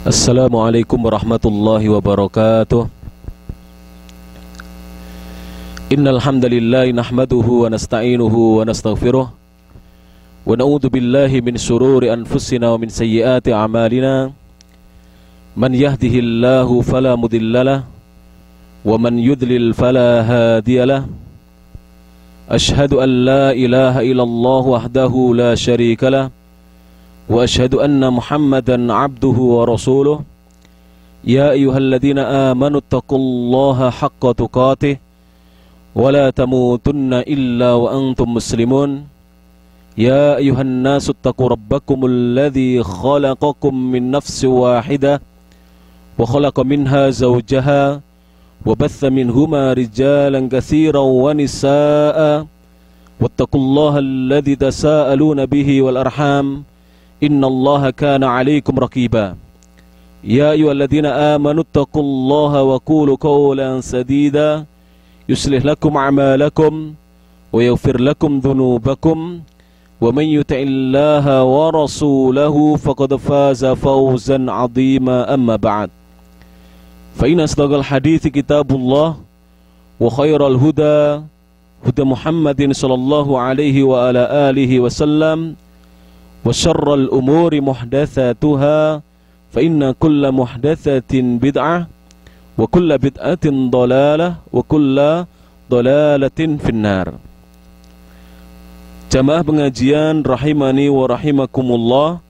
Assalamualaikum warahmatullahi wabarakatuh. Innal hamdalillah nahmaduhu wa nasta'inuhu wa nastaghfiruh wa na'udzu billahi min shururi anfusina wa min sayyiati a'malina. Man yahdihillahu fala mudhillalah wa man yudlil fala hadiyalah. Ashhadu an la ilaha illallah wahdahu la syarikalah wa ashhadu anna Muhammadan abduhu wa rasuluh. Ya ayyuhalladzina amanu taqullaha haqqa tuqatih wa la tamutunna illa wa antum muslimun. Ya ayyuhan nasu taqu rabbakumul ladzi khalaqakum min nafsin wahidah wa khalaqa minha zawjaha wa batha minhuma rijalan katsiran wa nisaa'a wattaqullaha alladzi tasaaluna bihi wal arham innallaha kana 'alaikum raqiba. Ya ayyuhalladzina amanu taqullaha wa qulu qawlan sadida yuslih lakum a'malakum wa yaghfir lakum dhunubakum wa man yuti'illaha wa rasulahu faqad faza fawzan 'azima. Amma ba'd. Fa inna asdaqal hadithi kitabullah wa khairal huda huda Muhammadin sallallahu alaihi wa ala alihi wasallam wa syarral umuri muhdatsatuha fa inna kulla muhdatsatin bid'ah wa kulla bid'atin dhalalah wa kulla dhalalatin finnar. Jamaah pengajian rahimani wa rahimakumullah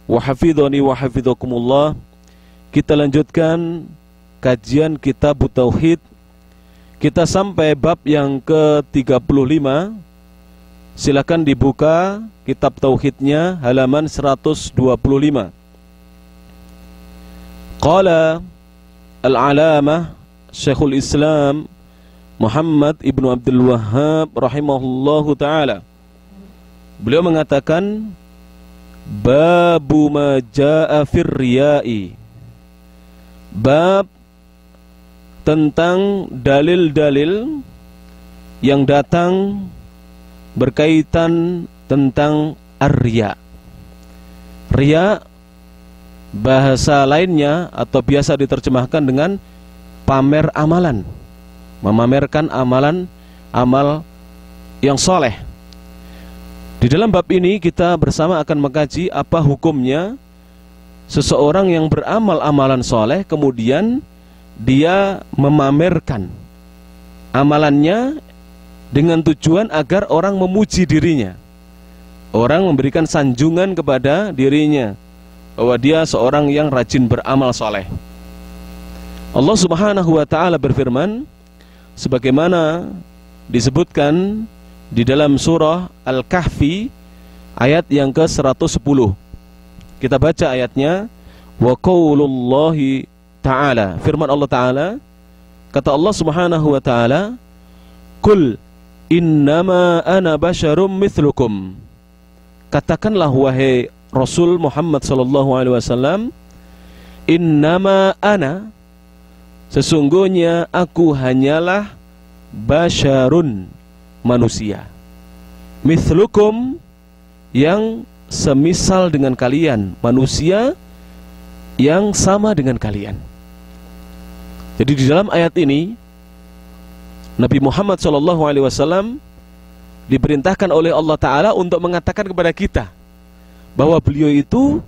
wa hafidhani wa hafidhakumullah. Kita lanjutkan kajian kitab Tauhid. Kita sampai bab yang ke-35. Silakan dibuka kitab Tauhidnya halaman 125. Qala al-alamah Syekhul Islam Muhammad ibnu Abdul Wahhab rahimahullahu ta'ala. Beliau mengatakan babu ma jaa fir riya'i, bab tentang dalil-dalil yang datang berkaitan tentang ar-riya. Riya bahasa lainnya atau biasa diterjemahkan dengan pamer amalan, memamerkan amal yang soleh. Di dalam bab ini kita bersama akan mengkaji apa hukumnya seseorang yang beramal amalan soleh kemudian dia memamerkan amalannya dengan tujuan agar orang memuji dirinya, orang memberikan sanjungan kepada dirinya bahwa dia seorang yang rajin beramal soleh. Allah subhanahu wa ta'ala berfirman sebagaimana disebutkan di dalam surah Al-Kahfi ayat yang ke-110. Kita baca ayatnya. Wa qaulullahi ta'ala, firman Allah ta'ala, kata Allah subhanahu wa ta'ala, Qul innama ana basyarum mithlukum. Katakanlah wahai Rasul Muhammad sallallahu alaihi wasallam, innama ana, sesungguhnya aku hanyalah basyarun, manusia, mithlukum, yang semisal dengan kalian, manusia yang sama dengan kalian. Jadi di dalam ayat ini Nabi Muhammad SAW diperintahkan oleh Allah Ta'ala untuk mengatakan kepada kita bahwa beliau itu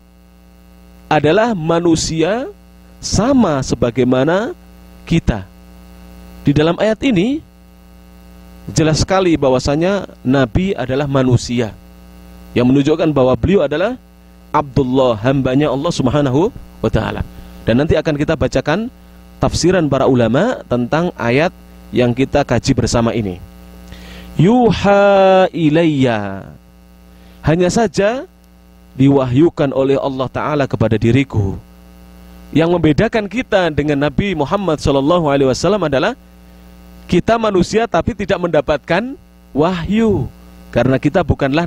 adalah manusia sama sebagaimana kita. Di dalam ayat ini jelas sekali bahwasanya Nabi adalah manusia, yang menunjukkan bahwa beliau adalah Abdullah, hambanya Allah Subhanahu wa ta'ala. Dan nanti akan kita bacakan tafsiran para ulama tentang ayat yang kita kaji bersama ini. Yuha ilayya, hanya saja diwahyukan oleh Allah Ta'ala kepada diriku. Yang membedakan kita dengan Nabi Muhammad SAW adalah kita manusia tapi tidak mendapatkan wahyu, karena kita bukanlah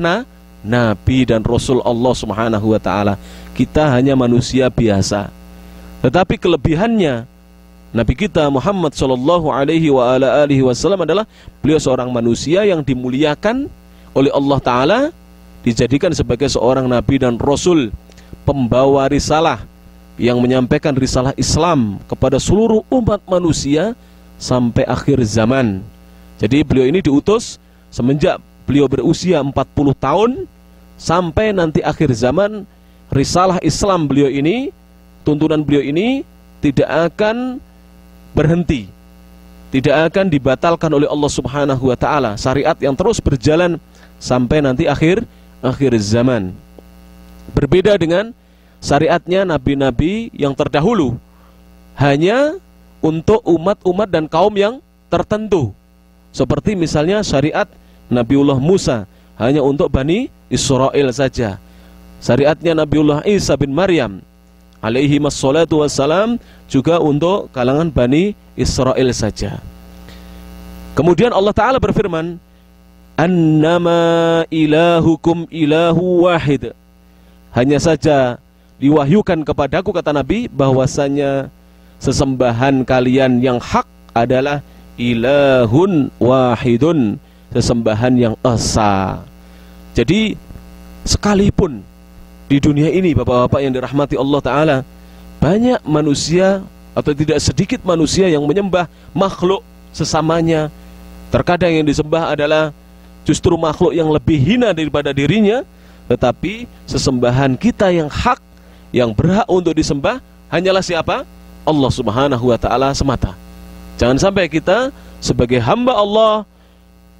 Nabi dan Rasul Allah Subhanahu wa ta'ala. Kita hanya manusia biasa. Tetapi kelebihannya Nabi kita Muhammad sallallahu alaihi wa ala alihi wasallam adalah beliau seorang manusia yang dimuliakan oleh Allah Ta'ala, dijadikan sebagai seorang Nabi dan Rasul, pembawa risalah yang menyampaikan risalah Islam kepada seluruh umat manusia sampai akhir zaman. Jadi beliau ini diutus semenjak beliau berusia 40 tahun sampai nanti akhir zaman. Risalah Islam beliau ini, tuntunan beliau ini tidak akan berhenti, tidak akan dibatalkan oleh Allah Subhanahu wa ta'ala. Syariat yang terus berjalan sampai nanti akhir zaman. Berbeda dengan syariatnya nabi-nabi yang terdahulu, hanya untuk umat-umat dan kaum yang tertentu. Seperti misalnya syariat Nabiullah Musa hanya untuk Bani Israel saja. Syariatnya Nabiullah Isa bin Maryam alaihi wassalatu wassalam juga untuk kalangan Bani Israel saja. Kemudian Allah Ta'ala berfirman, annama ilahukum ilahu wahid. Hanya saja diwahyukan kepadaku, kata Nabi, bahwasanya sesembahan kalian yang hak adalah ilahun wahidun, sesembahan yang esa. Jadi sekalipun di dunia ini, bapak-bapak yang dirahmati Allah Ta'ala, banyak manusia atau tidak sedikit manusia yang menyembah makhluk sesamanya. Terkadang yang disembah adalah justru makhluk yang lebih hina daripada dirinya. Tetapi sesembahan kita yang hak, yang berhak untuk disembah, hanyalah siapa? Allah Subhanahu wa ta'ala semata. Jangan sampai kita sebagai hamba Allah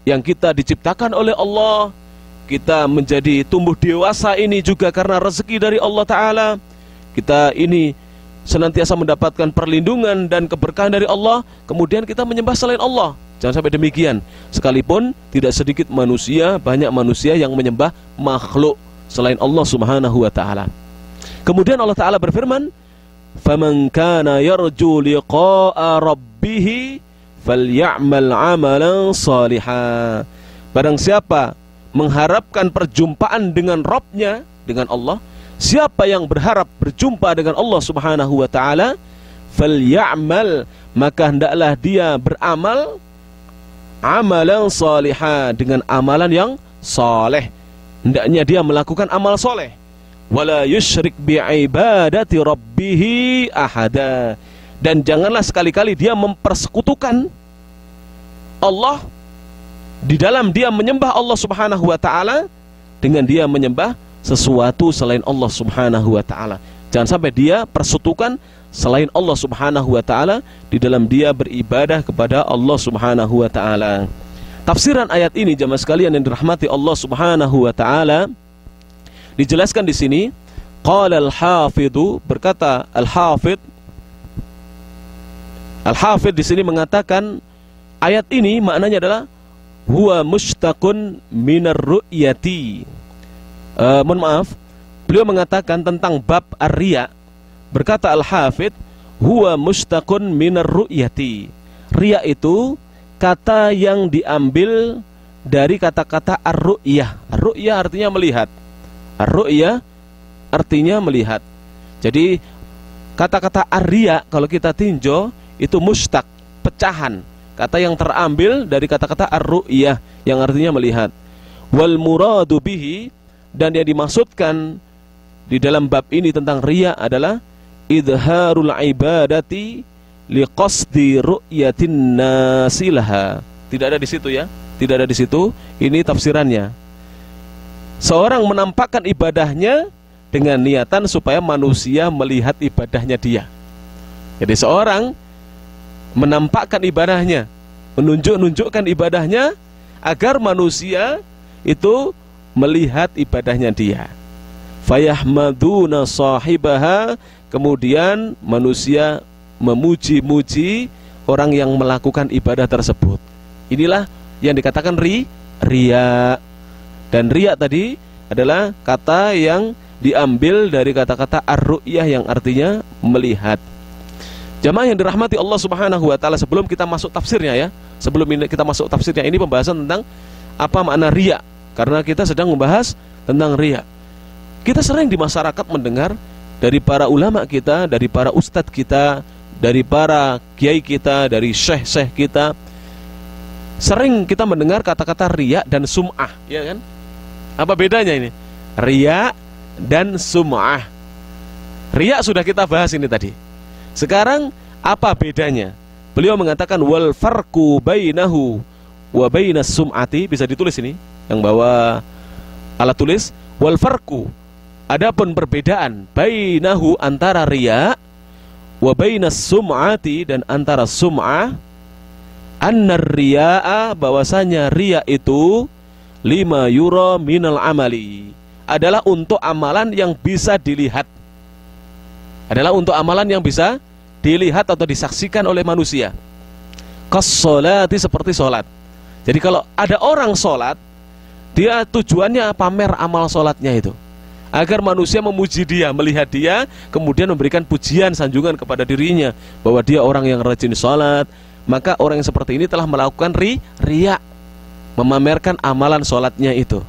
yang kita diciptakan oleh Allah, kita menjadi tumbuh dewasa ini juga karena rezeki dari Allah Ta'ala, kita ini senantiasa mendapatkan perlindungan dan keberkahan dari Allah, kemudian kita menyembah selain Allah. Jangan sampai demikian. Sekalipun tidak sedikit manusia, banyak manusia yang menyembah makhluk selain Allah Subhanahu wa ta'ala. Kemudian Allah Ta'ala berfirman, faman kana yarju liqa'a rabbih falya'mal 'amalan shalihan. Barang siapa mengharapkan perjumpaan dengan Rabbnya, dengan Allah, siapa yang berharap berjumpa dengan Allah Subhanahu wa ta'ala, falya'mal, maka hendaklah dia beramal amalan shalihan, dengan amalan yang saleh. Hendaknya dia melakukan amal soleh. Wala yusyrik bi'ibadati rabbih ahada, dan janganlah sekali-kali dia mempersekutukan Allah di dalam dia menyembah Allah Subhanahu wa ta'ala dengan dia menyembah sesuatu selain Allah Subhanahu wa ta'ala. Jangan sampai dia persekutukan selain Allah Subhanahu wa ta'ala di dalam dia beribadah kepada Allah Subhanahu wa ta'ala. Tafsiran ayat ini, jamaah sekalian yang dirahmati Allah Subhanahu wa ta'ala, dijelaskan di sini. Qala al-hafidhu, berkata al-hafidh di sini mengatakan ayat ini maknanya adalah huwa mushtaqun minar ru'yati. Mohon maaf, beliau mengatakan tentang bab ar-riya. Berkata al-hafidh, huwa mushtaqun minar ru'yati. Riya itu kata yang diambil dari kata-kata ar-ru'yah. Ar-ru'yah artinya melihat. Ar-ru'yah artinya melihat. Jadi kata-kata ar-riya kalau kita tinjau itu mushtaq, pecahan, kata yang terambil dari kata-kata ar-ru'yah yang artinya melihat. Wal muradu bihi, dan yang dimaksudkan di dalam bab ini tentang riya adalah idharul ibadati liqasdi ru'yatin nasilaha. Tidak ada di situ ya, tidak ada di situ. Ini tafsirannya. Seorang menampakkan ibadahnya dengan niatan supaya manusia melihat ibadahnya dia. Jadi seorang menampakkan ibadahnya, menunjukkan ibadahnya agar manusia itu melihat ibadahnya dia. Fayahmaduna sahibaha, kemudian manusia memuji-muji orang yang melakukan ibadah tersebut. Inilah yang dikatakan riya. Dan riya tadi adalah kata yang diambil dari kata-kata ar-ru'yah yang artinya melihat. Jamaah yang dirahmati Allah Subhanahu wa ta'ala, sebelum kita masuk tafsirnya ya, sebelum kita masuk tafsirnya, ini pembahasan tentang apa makna riya, karena kita sedang membahas tentang riya. Kita sering di masyarakat mendengar dari para ulama kita, dari para ustadz kita, dari para kiai kita, dari syekh-syekh kita, sering kita mendengar kata-kata riya dan sum'ah, ya kan? Apa bedanya ini? Riya dan sum'ah. Riya sudah kita bahas ini tadi. Sekarang apa bedanya? Beliau mengatakan wal farqu bainahu wa bainas sum'ati, bisa ditulis ini yang bawa alat tulis. Wal farqu, adapun perbedaan, bainahu antara riya, wa bainas sum'ati dan antara sum'ah, annar riya'a, bahwasanya riya itu lima yura minal amali, adalah untuk amalan yang bisa dilihat. Adalah untuk amalan yang bisa dilihat atau disaksikan oleh manusia. Kas-sholati, seperti sholat. Jadi kalau ada orang sholat, dia tujuannya pamer amal sholatnya itu, agar manusia memuji dia, melihat dia, kemudian memberikan pujian, sanjungan kepada dirinya bahwa dia orang yang rajin sholat. Maka orang yang seperti ini telah melakukan riya, memamerkan amalan sholatnya itu.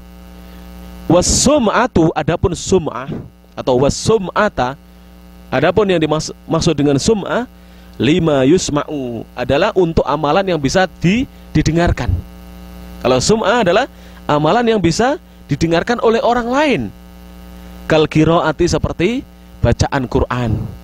Was-sum'atu, adapun sum'ah atau was-sum'ata, adapun yang dimaksud dengan sum'ah, lima yusma'u, adalah untuk amalan yang bisa didengarkan. Kalau sum'ah adalah amalan yang bisa didengarkan oleh orang lain. Kal qiraati, seperti bacaan Quran.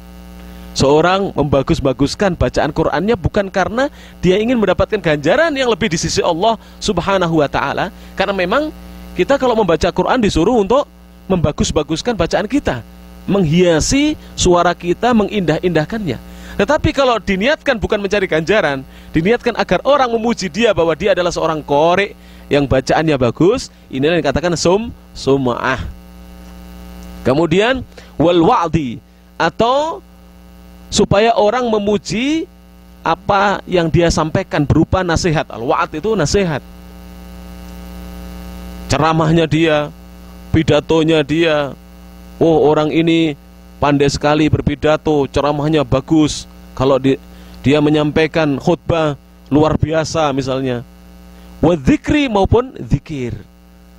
Seorang membagus-baguskan bacaan Qurannya bukan karena dia ingin mendapatkan ganjaran yang lebih di sisi Allah Subhanahu wa ta'ala, karena memang kita kalau membaca Quran disuruh untuk membagus-baguskan bacaan kita, menghiasi suara kita, mengindah-indahkannya. Tetapi kalau diniatkan bukan mencari ganjaran, diniatkan agar orang memuji dia bahwa dia adalah seorang qori yang bacaannya bagus, inilah yang dikatakan sum'ah. Kemudian wal wa'di, atau supaya orang memuji apa yang dia sampaikan berupa nasihat. Al-wa'd itu nasihat. Ceramahnya dia, pidatonya dia, oh orang ini pandai sekali berpidato, ceramahnya bagus. Kalau dia menyampaikan khutbah luar biasa misalnya. Wa dzikri, maupun zikir.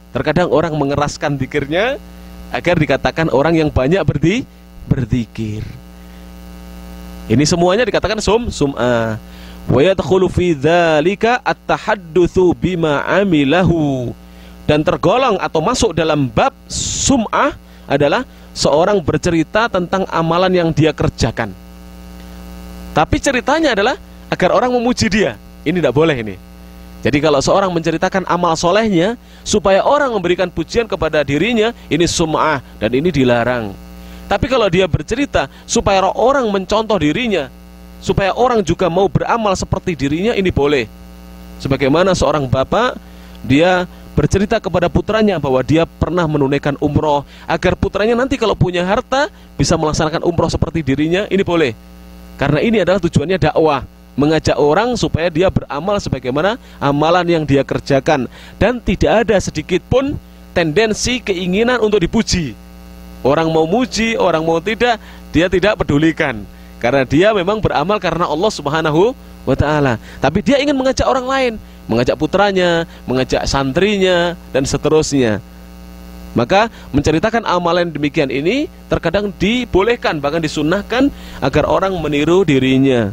Terkadang orang mengeraskan zikirnya agar dikatakan orang yang banyak berzikir. Ini semuanya dikatakan sum'ah. Wa yadkhulu fi dzalika at-tahaddutsu bima amilahu, dan tergolong atau masuk dalam bab sum'ah adalah seorang bercerita tentang amalan yang dia kerjakan. Tapi ceritanya adalah agar orang memuji dia. Ini tidak boleh ini. Jadi kalau seorang menceritakan amal solehnya supaya orang memberikan pujian kepada dirinya, ini sum'ah dan ini dilarang. Tapi kalau dia bercerita supaya orang mencontoh dirinya, supaya orang juga mau beramal seperti dirinya, ini boleh. Sebagaimana seorang bapak, dia bercerita kepada putranya bahwa dia pernah menunaikan umroh, agar putranya nanti kalau punya harta bisa melaksanakan umroh seperti dirinya, ini boleh. Karena ini adalah tujuannya dakwah, mengajak orang supaya dia beramal sebagaimana amalan yang dia kerjakan, dan tidak ada sedikit pun tendensi keinginan untuk dipuji. Orang mau muji, orang mau tidak, dia tidak pedulikan, karena dia memang beramal karena Allah Subhanahu wa ta'ala. Tapi dia ingin mengajak orang lain, mengajak putranya, mengajak santrinya, dan seterusnya. Maka menceritakan amalan demikian ini terkadang dibolehkan, bahkan disunnahkan agar orang meniru dirinya.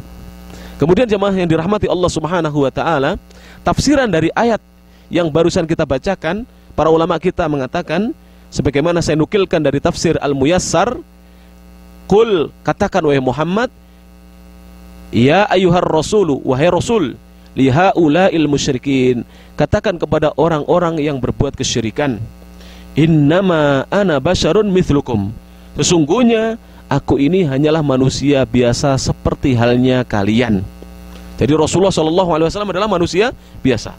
Kemudian jemaah yang dirahmati Allah Subhanahu wa ta'ala, tafsiran dari ayat yang barusan kita bacakan, para ulama kita mengatakan, sebagaimana saya nukilkan dari tafsir Al-Muyassar, qul, katakan wahai Muhammad, ya ayyuhar rasulu, wahai rasul, lihaula'il musyrikin, katakan kepada orang-orang yang berbuat kesyirikan, innama ana basyarun mithlukum, sesungguhnya aku ini hanyalah manusia biasa seperti halnya kalian. Jadi Rasulullah SAW adalah manusia biasa.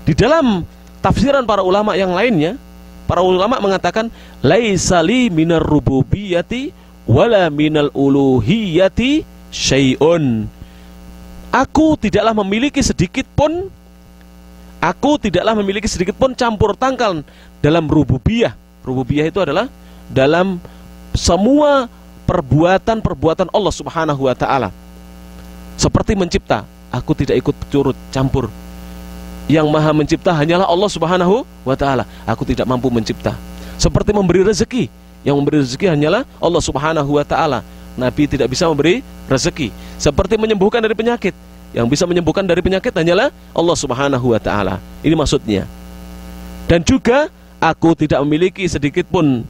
Di dalam tafsiran para ulama yang lainnya, para ulama mengatakan laisa li minar rububiyyati wala minal uluhiyyati syai'un. Aku tidaklah memiliki sedikit pun campur tangan dalam rububiyah. Rububiyah itu adalah dalam semua perbuatan Allah Subhanahu wa ta'ala. Seperti mencipta, aku tidak ikut turut campur. Yang maha mencipta hanyalah Allah Subhanahu wa ta'ala, aku tidak mampu mencipta. Seperti memberi rezeki, yang memberi rezeki hanyalah Allah Subhanahu wa ta'ala, Nabi tidak bisa memberi rezeki. Seperti menyembuhkan dari penyakit, yang bisa menyembuhkan dari penyakit hanyalah Allah Subhanahu wa ta'ala. Ini maksudnya. Dan juga aku tidak memiliki sedikit pun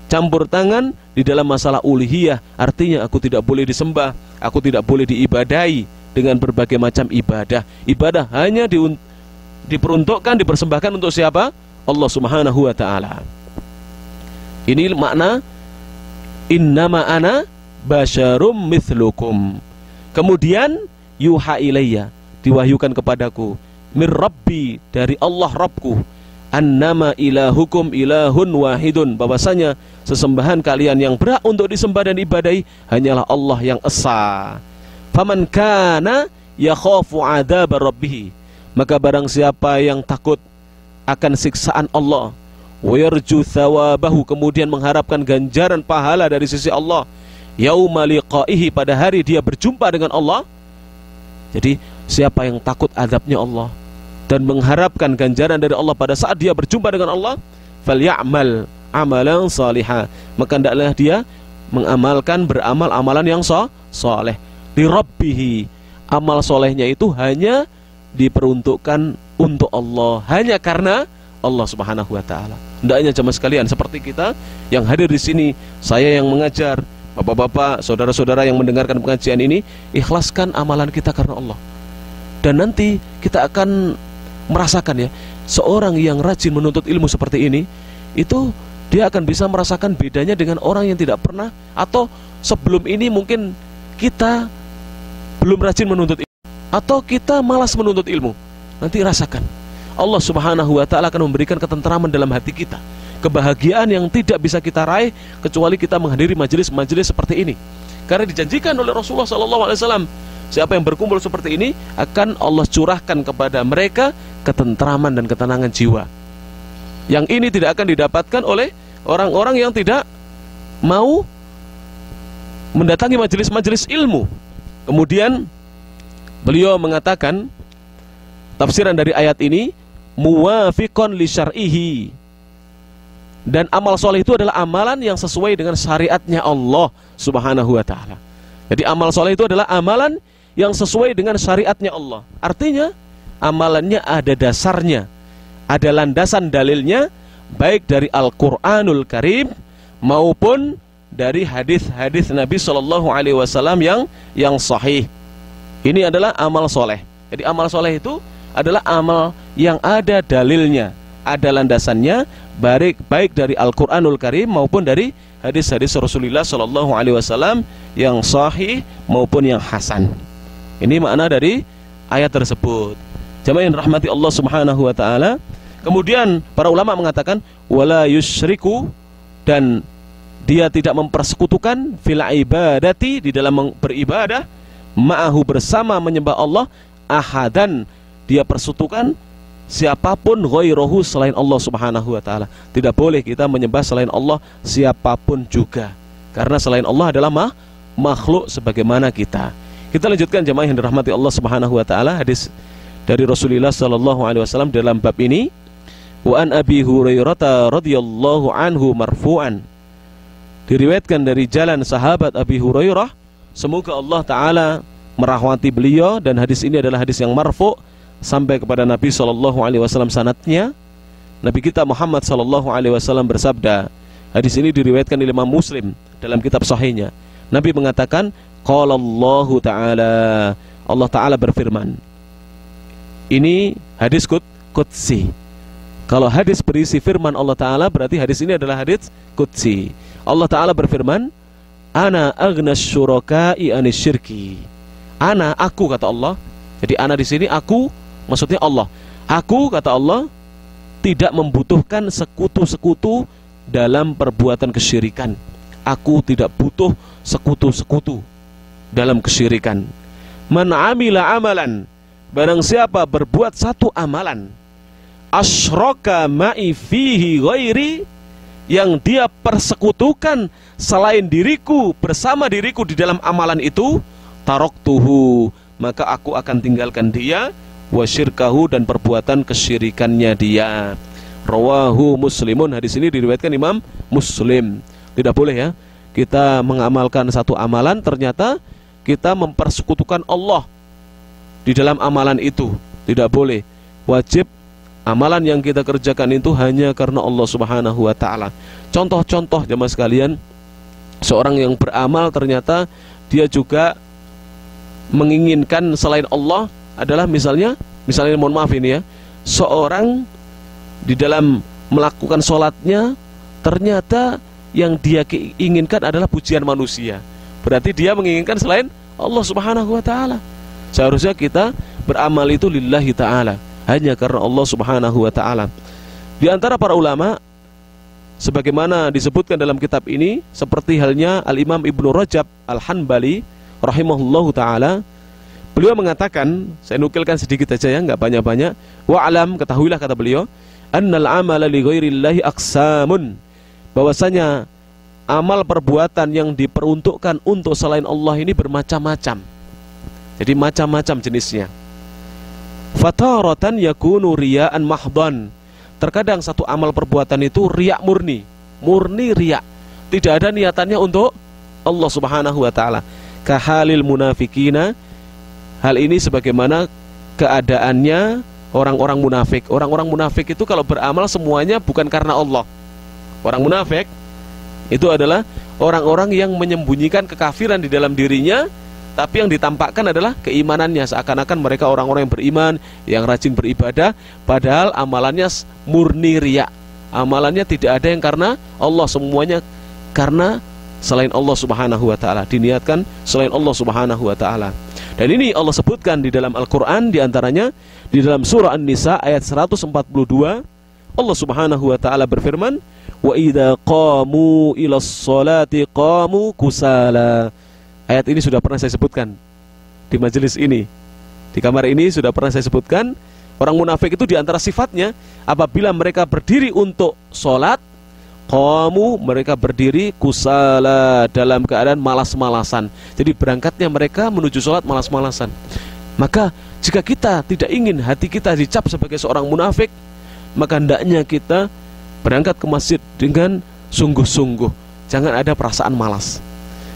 campur tangan di dalam masalah uluhiyah, artinya aku tidak boleh disembah, aku tidak boleh diibadahi dengan berbagai macam ibadah. Ibadah hanya diperuntukkan, dipersembahkan untuk siapa? Allah Subhanahu wa ta'ala. Ini makna innama ana basyarum mithlukum. Kemudian yuha ilayya, diwahyukan kepadaku, mir rabbi, dari Allah Rabbku, annama ilahukum ilahun wahidun, bahwasanya sesembahan kalian yang berhak untuk disembah dan ibadahi hanyalah Allah yang esa. Faman kana yakhafu adzab rabbih, maka barang siapa yang takut akan siksaan Allah, wa yarju thawabahu, kemudian mengharapkan ganjaran pahala dari sisi Allah, yauma liqaihi, pada hari dia berjumpa dengan Allah. Jadi siapa yang takut azabnya Allah dan mengharapkan ganjaran dari Allah pada saat dia berjumpa dengan Allah, falyamal amalan salihah, maka hendaklah dia beramal amalan yang saleh. Li rabbih, amal solehnya itu hanya diperuntukkan untuk Allah, hanya karena Allah Subhanahu wa ta'ala. Hendaknya jemaah sekalian, seperti kita yang hadir di sini, saya yang mengajar, bapak-bapak, saudara-saudara yang mendengarkan pengajian ini, ikhlaskan amalan kita karena Allah. Dan nanti kita akan merasakan ya, seorang yang rajin menuntut ilmu seperti ini, itu dia akan bisa merasakan bedanya dengan orang yang tidak pernah, atau sebelum ini mungkin kita belum rajin menuntut ilmu, atau kita malas menuntut ilmu. Nanti rasakan, Allah Subhanahu wa ta'ala akan memberikan ketentraman dalam hati kita, kebahagiaan yang tidak bisa kita raih kecuali kita menghadiri majelis-majelis seperti ini. Karena dijanjikan oleh Rasulullah SAW, siapa yang berkumpul seperti ini akan Allah curahkan kepada mereka ketentraman dan ketenangan jiwa. Yang ini tidak akan didapatkan oleh orang-orang yang tidak mau mendatangi majelis-majelis ilmu. Kemudian beliau mengatakan, tafsiran dari ayat ini, muwafiqon li syar'ihi, dan amal soleh itu adalah amalan yang sesuai dengan syariatnya Allah Subhanahu wa ta'ala. Jadi amal soleh itu adalah amalan yang sesuai dengan syariatnya Allah. Artinya amalannya ada dasarnya, ada landasan dalilnya, baik dari Al-Quranul Karim maupun dari hadis-hadis Nabi Shallallahu Alaihi Wasallam yang sahih. Ini adalah amal soleh. Jadi amal soleh itu adalah amal yang ada dalilnya, ada landasannya, baik dari Al-Quranul Karim maupun dari hadis-hadis Rasulullah Shallallahu Alaihi Wasallam yang sahih maupun yang hasan. Ini makna dari ayat tersebut. Jamaah yang rahmati Allah Subhanahu wa ta'ala. Kemudian para ulama mengatakan wala yusyriku, dan dia tidak mempersekutukan fil ibadati, di dalam beribadah, ma'ahu, bersama menyembah Allah, ahadan, dia persekutukan siapapun ghairahu, selain Allah Subhanahu wa ta'ala. Tidak boleh kita menyembah selain Allah siapapun juga, karena selain Allah adalah makhluk sebagaimana kita. Kita lanjutkan jemaah yang dirahmati Allah Subhanahu wa ta'ala, hadis dari Rasulullah sallallahu alaihi wasallam dalam bab ini. Wa an Abi Hurairah radhiyallahu anhu marfu'an, diriwayatkan dari jalan sahabat Abi Hurairah, semoga Allah taala merahmati beliau, dan hadis ini adalah hadis yang marfu' sampai kepada Nabi sallallahu alaihi wasallam sanadnya. Nabi kita Muhammad sallallahu alaihi wasallam bersabda, hadis ini diriwayatkan oleh Imam Muslim dalam kitab sahihnya. Nabi mengatakan, qala Allah taala, Allah taala berfirman. Ini hadis qudsi. Kalau hadis berisi firman Allah taala, berarti hadis ini adalah hadis qudsi. Allah taala berfirman, ana aghnas syuraka'i anis syirki. Ana, aku, kata Allah. Jadi ana di sini aku, maksudnya Allah. Aku, kata Allah, tidak membutuhkan sekutu-sekutu dalam perbuatan kesyirikan. Aku tidak butuh sekutu-sekutu dalam kesyirikan. Man amila amalan, barang siapa berbuat satu amalan, asyraka ma'i fihi ghairi, yang dia persekutukan selain diriku, bersama diriku di dalam amalan itu, taraktuhu, maka aku akan tinggalkan dia, wa syirkahu, dan perbuatan kesyirikannya dia. Rawahu Muslimun, hadis ini diriwayatkan Imam Muslim. Tidak boleh ya kita mengamalkan satu amalan, ternyata kita mempersekutukan Allah di dalam amalan itu. Tidak boleh. Wajib Amalan yang kita kerjakan itu hanya karena Allah Subhanahu wa ta'ala. Contoh-contoh jemaah sekalian, seorang yang beramal ternyata dia juga menginginkan selain Allah adalah misalnya mohon maaf ini ya, seorang di dalam melakukan sholatnya ternyata yang dia inginkan adalah pujian manusia. Berarti dia menginginkan selain Allah Subhanahu wa ta'ala. Seharusnya kita beramal itu lillahi ta'ala, hanya karena Allah Subhanahu wa ta'ala. Di antara para ulama, sebagaimana disebutkan dalam kitab ini, seperti halnya Al-Imam Ibnu Rajab Al-Hanbali rahimahullahu ta'ala, beliau mengatakan, saya nukilkan sedikit saja ya, nggak banyak-banyak. Wa'alam, ketahuilah kata beliau, annal amala li ghairillahi aqsamun, bahwasanya amal perbuatan yang diperuntukkan untuk selain Allah ini bermacam-macam. Jadi macam-macam jenisnya. Fataratan yakunu riya'an mahdhan, terkadang satu amal perbuatan itu riya murni riya, tidak ada niatannya untuk Allah Subhanahu wa ta'ala. Kahalil munafikina, hal ini sebagaimana keadaannya orang-orang munafik. Orang-orang munafik itu kalau beramal semuanya bukan karena Allah. Orang munafik itu adalah orang-orang yang menyembunyikan kekafiran di dalam dirinya, tapi yang ditampakkan adalah keimanannya, seakan-akan mereka orang-orang yang beriman, yang rajin beribadah, padahal amalannya murni riya. Amalannya tidak ada yang karena Allah, semuanya karena selain Allah Subhanahu wa ta'ala, diniatkan selain Allah Subhanahu wa ta'ala. Dan ini Allah sebutkan di dalam Al-Quran, diantaranya di dalam surah An-Nisa ayat 142, Allah Subhanahu wa ta'ala berfirman, wa idza qamu ilas sholati qamu kusala. Ayat ini sudah pernah saya sebutkan di majelis ini, di kamar ini sudah pernah saya sebutkan. Orang munafik itu diantara sifatnya, apabila mereka berdiri untuk sholat, qamu, mereka berdiri kusala, dalam keadaan malas-malasan. Jadi berangkatnya mereka menuju sholat malas-malasan. Maka jika kita tidak ingin hati kita dicap sebagai seorang munafik, maka hendaknya kita berangkat ke masjid dengan sungguh-sungguh, jangan ada perasaan malas.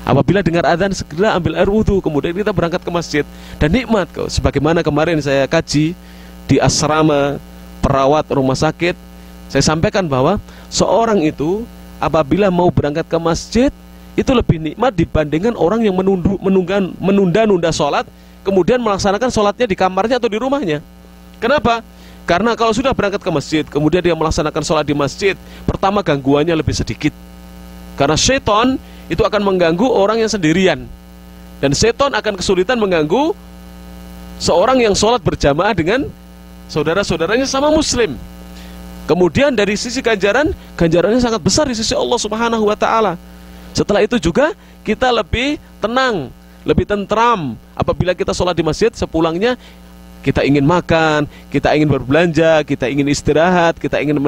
Apabila dengar adzan, segera ambil air wudhu, kemudian kita berangkat ke masjid. Dan nikmat kok, sebagaimana kemarin saya kaji di asrama perawat rumah sakit, saya sampaikan bahwa seorang itu apabila mau berangkat ke masjid itu lebih nikmat dibandingkan orang yang menunda-nunda sholat, kemudian melaksanakan sholatnya di kamarnya atau di rumahnya. Kenapa? Karena kalau sudah berangkat ke masjid, kemudian dia melaksanakan sholat di masjid, pertama gangguannya lebih sedikit, karena syaitan itu akan mengganggu orang yang sendirian, dan setan akan kesulitan mengganggu seorang yang sholat berjamaah dengan saudara-saudaranya sama muslim. Kemudian dari sisi ganjarannya sangat besar di sisi Allah Subhanahu wa ta'ala. Setelah itu juga kita lebih tenang, lebih tentram apabila kita sholat di masjid. Sepulangnya kita ingin makan, kita ingin berbelanja, kita ingin istirahat, kita ingin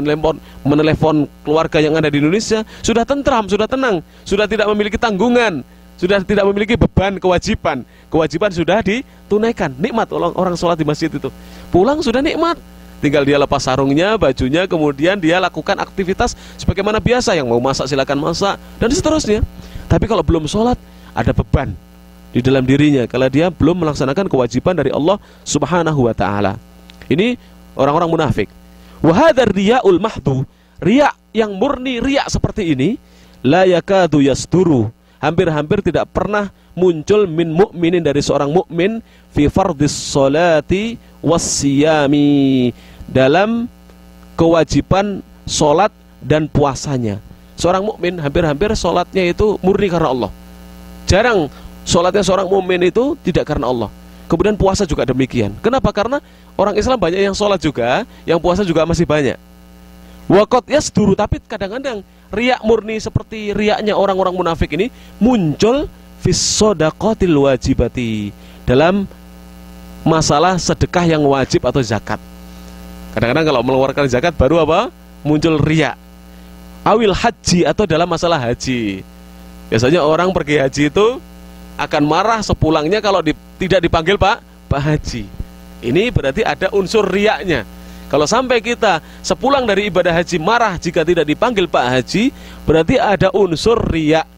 menelepon keluarga yang ada di Indonesia, sudah tentram, sudah tenang, sudah tidak memiliki tanggungan, sudah tidak memiliki beban kewajiban. Kewajiban sudah ditunaikan. Nikmat orang sholat di masjid itu. Pulang sudah nikmat, tinggal dia lepas sarungnya, bajunya, kemudian dia lakukan aktivitas sebagaimana biasa. Yang mau masak silakan masak, dan seterusnya. Tapi kalau belum sholat, ada beban di dalam dirinya kalau dia belum melaksanakan kewajiban dari Allah Subhanahu wa ta'ala. Ini orang-orang munafik. Wa hadzal riya'ul mahdhu, riya yang murni, riya seperti ini, la yakadu yasduru, hampir-hampir tidak pernah muncul min mu'minin, dari seorang mukmin, fi fardhis sholati wassiyami, dalam kewajiban sholat dan puasanya. Seorang mukmin hampir-hampir sholatnya itu murni karena Allah. Jarang sholatnya seorang mukmin itu tidak karena Allah. Kemudian puasa juga demikian. Kenapa? Karena orang Islam banyak yang sholat juga, yang puasa juga masih banyak. Waqat yasduru, tapi kadang-kadang riya murni seperti riyanya orang-orang munafik ini muncul fis shadaqatil wajibati, dalam masalah sedekah yang wajib atau zakat. Kadang-kadang kalau mengeluarkan zakat baru apa? Muncul riya. Awil haji, atau dalam masalah haji. Biasanya orang pergi haji itu akan marah sepulangnya kalau tidak dipanggil Pak Haji. Ini berarti ada unsur riyaknya. Kalau sampai kita sepulang dari ibadah haji marah jika tidak dipanggil Pak Haji, berarti ada unsur riyak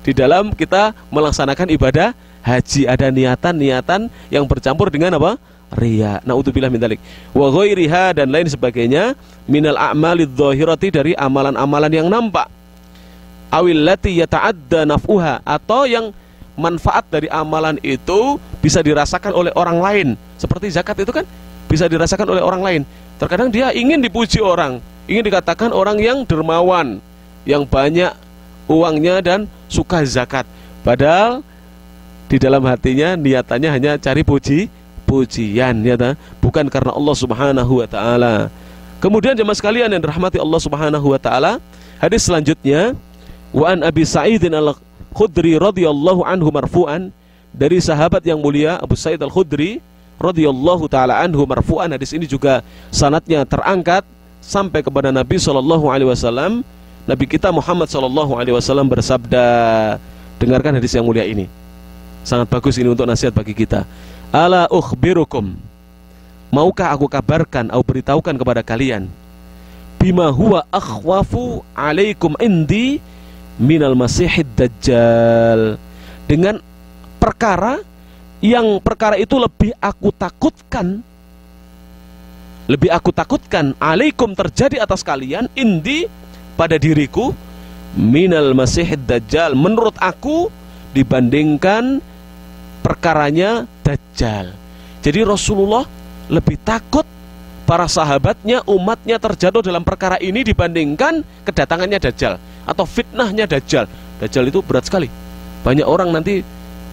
di dalam kita melaksanakan ibadah haji. Ada niatan-niatan yang bercampur dengan apa? riya. Naudzubillah min dzalik. Wa ghairiha, dan lain sebagainya, minal a'malidz dzahirati, dari amalan-amalan yang nampak. Awil lati yata'adda naf'uha, atau yang manfaat dari amalan itu bisa dirasakan oleh orang lain. Seperti zakat itu kan bisa dirasakan oleh orang lain. Terkadang dia ingin dipuji orang, ingin dikatakan orang yang dermawan, yang banyak uangnya dan suka zakat. Padahal di dalam hatinya niatannya hanya cari pujian, ya ta? Bukan karena Allah Subhanahu wa taala. Kemudian jemaah sekalian yang dirahmati Allah Subhanahu wa taala, hadis selanjutnya, wa an Abi Sa'idin Al-Khudri radhiyallahu anhu marfu'an, dari sahabat yang mulia Abu Sa'id Al-Khudri radhiyallahu taala anhu marfu'an. Hadis ini juga sanadnya terangkat sampai kepada Nabi sallallahu alaihi wasallam. Nabi kita Muhammad sallallahu alaihi wasallam bersabda, dengarkan hadis yang mulia ini. Sangat bagus ini untuk nasihat bagi kita. Ala ukhbirukum, maukah aku kabarkan atau beritahukan kepada kalian, bima huwa akhwafu alaikum indi minal masihid dajjal, dengan perkara yang perkara itu lebih aku takutkan alaikum, terjadi atas kalian, indi, pada diriku, minal masihid dajjal, menurut aku, dibandingkan perkaranya dajjal. Jadi Rasulullah lebih takut para sahabatnya, umatnya terjatuh dalam perkara ini dibandingkan kedatangannya dajjal atau fitnahnya dajjal. Dajjal itu berat sekali. Banyak orang nanti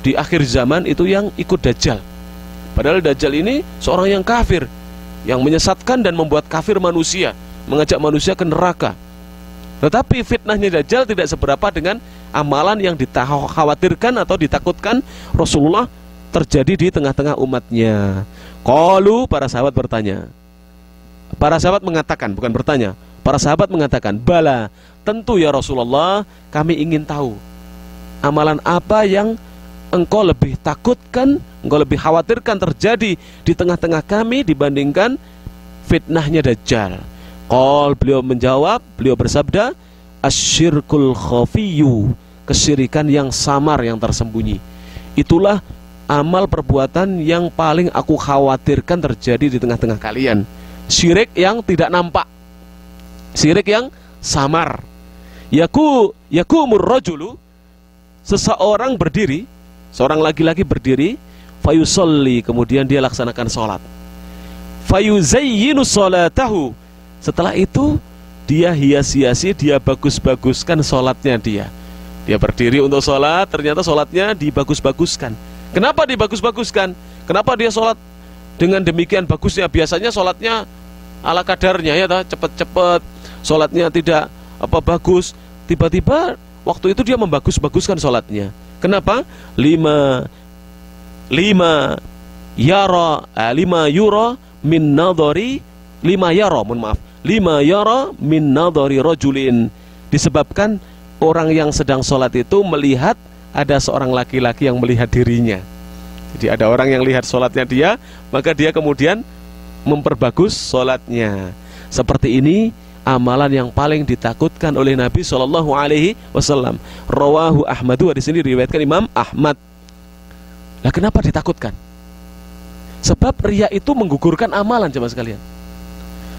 di akhir zaman itu yang ikut dajjal. Padahal dajjal ini seorang yang kafir, yang menyesatkan dan membuat kafir manusia, mengajak manusia ke neraka. Tetapi fitnahnya dajjal tidak seberapa dengan amalan yang dikhawatirkan atau ditakutkan Rasulullah terjadi di tengah-tengah umatnya. Qalu, para sahabat bertanya. Para sahabat mengatakan, bukan bertanya, para sahabat mengatakan, bala, tentu ya Rasulullah, kami ingin tahu amalan apa yang engkau lebih takutkan, engkau lebih khawatirkan terjadi di tengah-tengah kami dibandingkan fitnahnya dajjal. Qal, beliau menjawab, beliau bersabda, asyirkul khafiyyu, kesyirikan yang samar, yang tersembunyi. Itulah amal perbuatan yang paling aku khawatirkan terjadi di tengah-tengah kalian. Syirik yang tidak nampak, syirik yang samar. Yakumur rajulu, seseorang berdiri, seorang laki-laki berdiri, fayusolli, kemudian dia laksanakan sholat, fayuzayyinu sholatahu, setelah itu dia hias-hiasi, dia bagus-baguskan sholatnya dia. Dia berdiri untuk sholat, ternyata sholatnya dibagus-baguskan. Kenapa dibagus-baguskan? Kenapa dia sholat dengan demikian bagusnya? Biasanya sholatnya ala kadarnya, ya, cepet-cepet, sholatnya tidak bagus. Tiba-tiba waktu itu dia membagus-baguskan sholatnya. Kenapa? Lima yura min nadhari, lima yara min nadhari rajulin, disebabkan orang yang sedang sholat itu melihat ada seorang laki-laki yang melihat dirinya. Jadi ada orang yang lihat sholatnya dia, maka dia kemudian memperbagus sholatnya. Seperti ini amalan yang paling ditakutkan oleh Nabi Shallallahu Alaihi Wasallam. Rawahu Ahmadu, di sini diriwayatkan Imam Ahmad. Nah, kenapa ditakutkan? Sebab riya itu menggugurkan amalan, jemaah sekalian.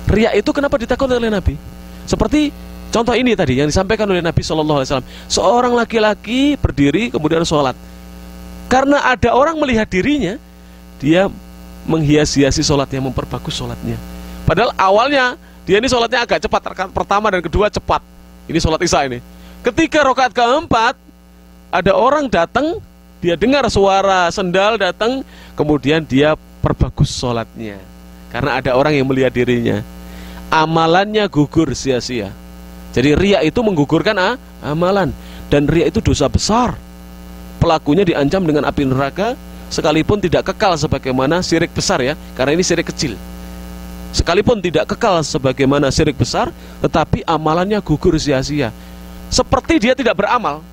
Riya itu kenapa ditakutkan oleh Nabi? Seperti contoh ini tadi yang disampaikan oleh Nabi Shallallahu Alaihi Wasallam. Seorang laki-laki berdiri kemudian sholat. Karena ada orang melihat dirinya, dia menghias-hiasi sholatnya, memperbagus sholatnya. Padahal awalnya dia ini sholatnya agak cepat, rakaat pertama dan kedua cepat. Ini sholat isya ini. Ketika rakaat keempat, ada orang datang, dia dengar suara sendal datang, kemudian dia perbagus sholatnya. Karena ada orang yang melihat dirinya. Amalannya gugur sia-sia. Jadi riya itu menggugurkan amalan. Dan riya itu dosa besar. Pelakunya diancam dengan api neraka, sekalipun tidak kekal sebagaimana syirik besar, ya. Karena ini syirik kecil. Sekalipun tidak kekal sebagaimana syirik besar, tetapi amalannya gugur sia-sia. Seperti dia tidak beramal.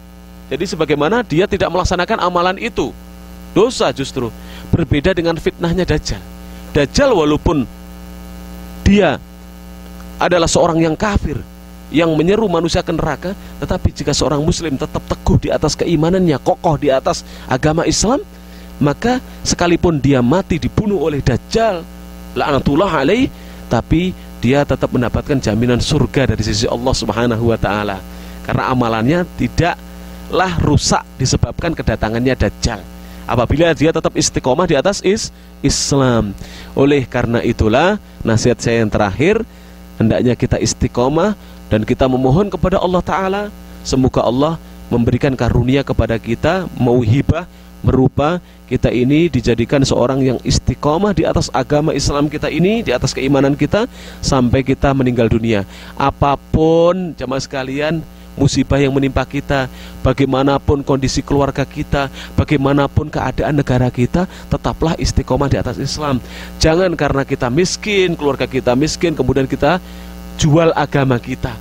Jadi sebagaimana dia tidak melaksanakan amalan itu, dosa justru. Berbeda dengan fitnahnya dajjal. Dajjal walaupun dia adalah seorang yang kafir, yang menyeru manusia ke neraka, tetapi jika seorang muslim tetap teguh di atas keimanannya, kokoh di atas agama Islam, maka sekalipun dia mati dibunuh oleh Dajjal la'natullah alaih, tapi dia tetap mendapatkan jaminan surga dari sisi Allah Subhanahu wa taala, karena amalannya tidaklah rusak disebabkan kedatangannya Dajjal apabila dia tetap istiqomah di atas Islam. Oleh karena itulah nasihat saya yang terakhir, hendaknya kita istiqomah dan kita memohon kepada Allah taala, semoga Allah memberikan karunia kepada kita, mauhibah berupa kita ini dijadikan seorang yang istiqomah di atas agama Islam kita ini, di atas keimanan kita sampai kita meninggal dunia. Apapun jamaah sekalian musibah yang menimpa kita, bagaimanapun kondisi keluarga kita, bagaimanapun keadaan negara kita, tetaplah istiqomah di atas Islam. Jangan karena kita miskin, keluarga kita miskin, kemudian kita jual agama kita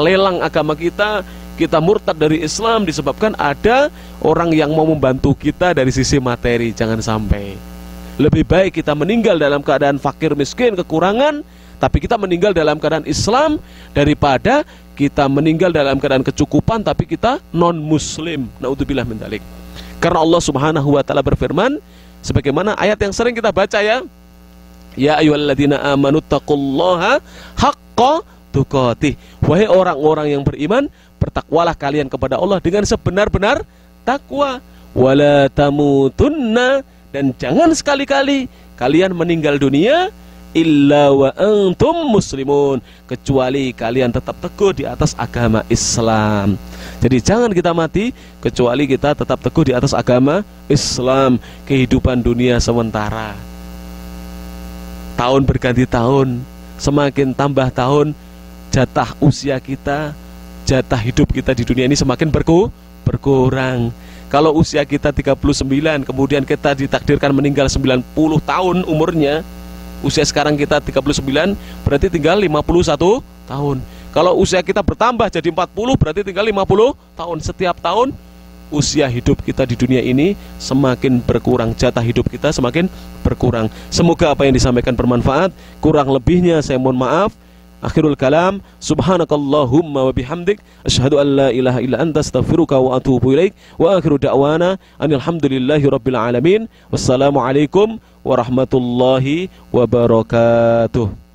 lelang agama kita murtad dari Islam disebabkan ada orang yang mau membantu kita dari sisi materi. Jangan sampai. Lebih baik kita meninggal dalam keadaan fakir miskin kekurangan, tapi kita meninggal dalam keadaan Islam, daripada kita meninggal dalam keadaan kecukupan tapi kita non muslim. Naudzubillah min dzalik. Karena Allah Subhanahu wa taala berfirman sebagaimana ayat yang sering kita baca, ya ayyuhalladzina amanu taqullaha haqqa tuqatih. Wahai orang-orang yang beriman, bertakwalah kalian kepada Allah dengan sebenar-benar takwa. Wala tamutunna, dan jangan sekali-kali kalian meninggal dunia illa wa antum muslimun, kecuali kalian tetap teguh di atas agama Islam. Jadi jangan kita mati kecuali kita tetap teguh di atas agama Islam. Kehidupan dunia sementara, tahun berganti tahun, semakin tambah tahun, jatah usia kita, jatah hidup kita di dunia ini semakin berkurang. Kalau usia kita 39, kemudian kita ditakdirkan meninggal 90 tahun umurnya, usia sekarang kita 39, berarti tinggal 51 tahun. Kalau usia kita bertambah jadi 40, berarti tinggal 50 tahun. Setiap tahun usia hidup kita di dunia ini semakin berkurang, jatah hidup kita semakin berkurang. Semoga apa yang disampaikan bermanfaat. Kurang lebihnya saya mohon maaf. Akhirul kalam, subhanakallahumma wa bihamdik, asyhadu an la ilaha illa anta, astaghfiruka wa atubu ilaik, wa akhiru da'wana anil hamdulillahi rabbil alamin. Wassalamualaikum warahmatullahi wabarakatuh.